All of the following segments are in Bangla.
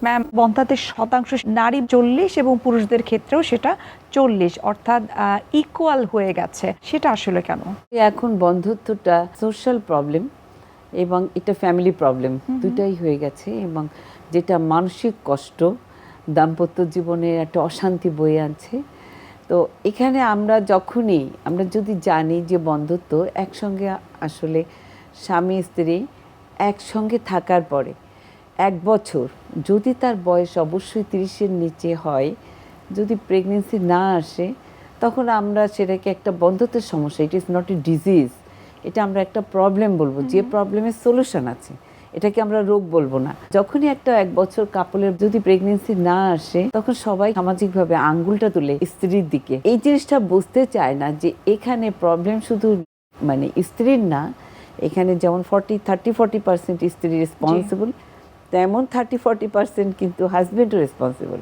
ম্যাম, বন্ধ্যাত্বের শতাংশ নারী 40 এবং পুরুষদের ক্ষেত্রেও সেটা 40, অর্থাৎ ইকুয়াল হয়ে গেছে। সেটা আসলে কেন? এখন বন্ধ্যত্বটা সোশ্যাল প্রবলেম এবং এটা ফ্যামিলি প্রবলেম, দুটাই হয়ে গেছে। এবং যেটা মানসিক কষ্ট, দাম্পত্য জীবনে একটা অশান্তি বয়ে আনছে। তো এখানে আমরা যদি জানি যে বন্ধ্যত্ব একসঙ্গে আসলে স্বামী স্ত্রী একসঙ্গে থাকার পরে 1 বছর যদি তার বয়স অবশ্যই 30-এর নিচে হয়, যদি প্রেগনেন্সি না আসে, তখন আমরা সেটাকে একটা বন্ধ্যত্বের সমস্যা, it is not a disease, এটা আমরা একটা প্রবলেম বলবো, যে প্রবলেমের সলিউশন আছে, এটাকে আমরা রোগ বলবো না। যখনই একটা 1 বছর কাপলের যদি প্রেগনেন্সি না আসে, তখন সবাই সামাজিকভাবে আঙ্গুলটা তুলে স্ত্রীর দিকে। এই জিনিসটা বুঝতে চায় না যে এখানে প্রবলেম শুধু মানে স্ত্রীর না, এখানে যেমন 30-40% স্ত্রী রেসপন্সিবল, তেমন 30-40% কিন্তু হাজব্যান্ডও রেসপন্সিবল।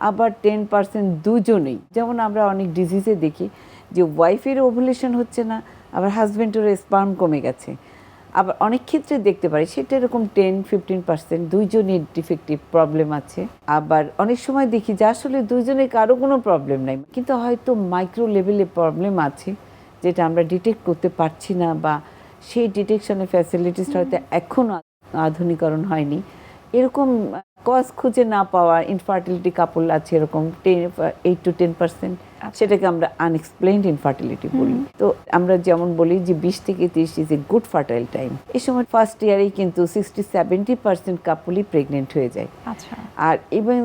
আবার 10% দুজনেই। যেমন আমরা অনেক ডিজিজে দেখি যে ওয়াইফের ওভুলেশন হচ্ছে না, আবার হাজব্যান্ডের স্পার্ম কমে গেছে। আবার অনেক ক্ষেত্রে দেখতে পারি সেটা এরকম 10-15% দুইজনের ডিফেক্টিভ প্রবলেম আছে। আবার অনেক সময় দেখি যে আসলে দুইজনের কারো কোনো প্রবলেম নাই, কিন্তু হয়তো মাইক্রো লেভেলে প্রবলেম আছে যেটা আমরা ডিটেক্ট করতে পারছি না, বা সেই ডিটেকশনের ফ্যাসিলিটিস হয়তো এখনও আধুনিকরণ হয়নি। এরকম কজ খুঁজে না পাওয়া ইনফার্টিলিটি কাপল আছে, এরকম 8-10%, সেটাকে আমরা আনএক্সপ্লেইনড ইনফার্টিলিটি বলি। তো আমরা যেমন বলি যে 20 থেকে 30 is a good fertile time. এই সময় ফার্স্ট ইয়ারেই কিন্তু 60-70% কাপলই প্রেগনেন্ট হয়ে যায়। আচ্ছা। আর ইভেন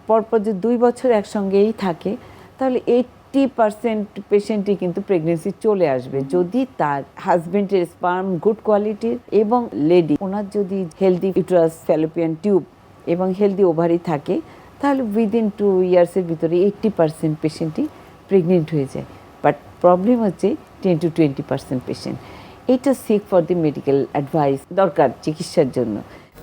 পরপর যে 2 বছর একসঙ্গেই থাকে, তাহলে 80% পেশেন্টই কিন্তু প্রেগনেন্সি চলে আসবে যদি তার হাজবেন্ডের স্পার্ম গুড কোয়ালিটির, এবং লেডি ওনার যদি হেলদি ইউটারাস, ফ্যালোপিয়ান টিউব এবং হেলদি ওভারি থাকে, তাহলে উইদিন 2 ইয়ার্সের ভিতরে 80% পেশেন্টই প্রেগনেন্ট হয়ে যায়। বাট প্রবলেম হচ্ছে 10-20% পেশেন্ট। এটা seek for the medical advice দরকার চিকিৎসার জন্য।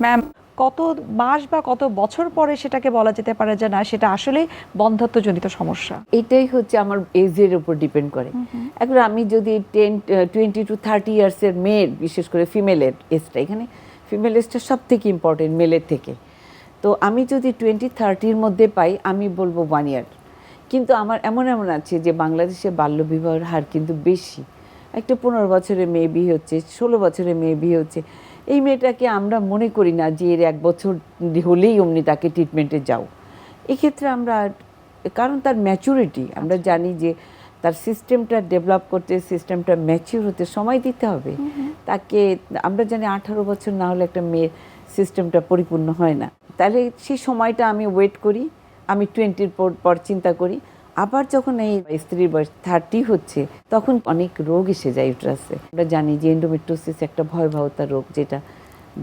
ম্যাম, কত মাস বা কত বছর পরে সেটাকে বলা যেতে পারে যে না, সেটা আসলে বন্ধ্যাত্বজনিত সমস্যা? এটাই হচ্ছে আমার এজের উপর ডিপেন্ড করে। এখন আমি যদি 20-30 ইয়ার্সের মেয়ের, বিশেষ করে ফিমেলের এজটা, এখানে ফিমেল এজটা সব থেকে ইম্পর্টেন্ট মেলের থেকে, তো আমি যদি 20-30-র মধ্যে পাই, আমি বলবো 1 ইয়ার। কিন্তু আমার এমন আছে যে বাংলাদেশে বাল্যবিবাহের হার কিন্তু বেশি। একটা 15 বছরের মেয়ে বিয়ে হচ্ছে, 16 বছরের মেয়ে বিয়ে হচ্ছে। এই মেয়েটাকে আমরা মনে করি না যে এর 1 বছর হলেই অমনি তাকে ট্রিটমেন্টে যাও। এক্ষেত্রে আমরা, কারণ তার ম্যাচুরিটি, আমরা জানি যে তার সিস্টেমটা ডেভেলপ করতে, সিস্টেমটা ম্যাচিউর হতে সময় দিতে হবে তাকে। আমরা জানি 18 বছর না হলে একটা মেয়ের সিস্টেমটা পরিপূর্ণ হয় না। তাহলে সেই সময়টা আমি ওয়েট করি, আমি 20-র পর চিন্তা করি। আবার যখন এই স্ত্রীর বয়স 30 হচ্ছে, তখন অনেক রোগ এসে যায় ইউট্রাসে। আমরা জানি যে এন্ডোমেট্রিওসিস একটা ভয়াবহতা রোগ, যেটা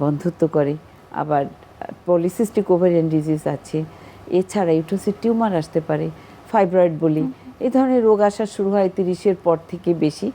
বন্ধ্যত্ব করে। আবার পলিসিস্টিক ওভারিয়ান ডিজিজ আছে। এছাড়া ইউট্রাসের টিউমার আসতে পারে, ফাইব্রয়েড বলি। এই ধরনের রোগ আসা শুরু হয় 30-এর পর থেকে বেশি।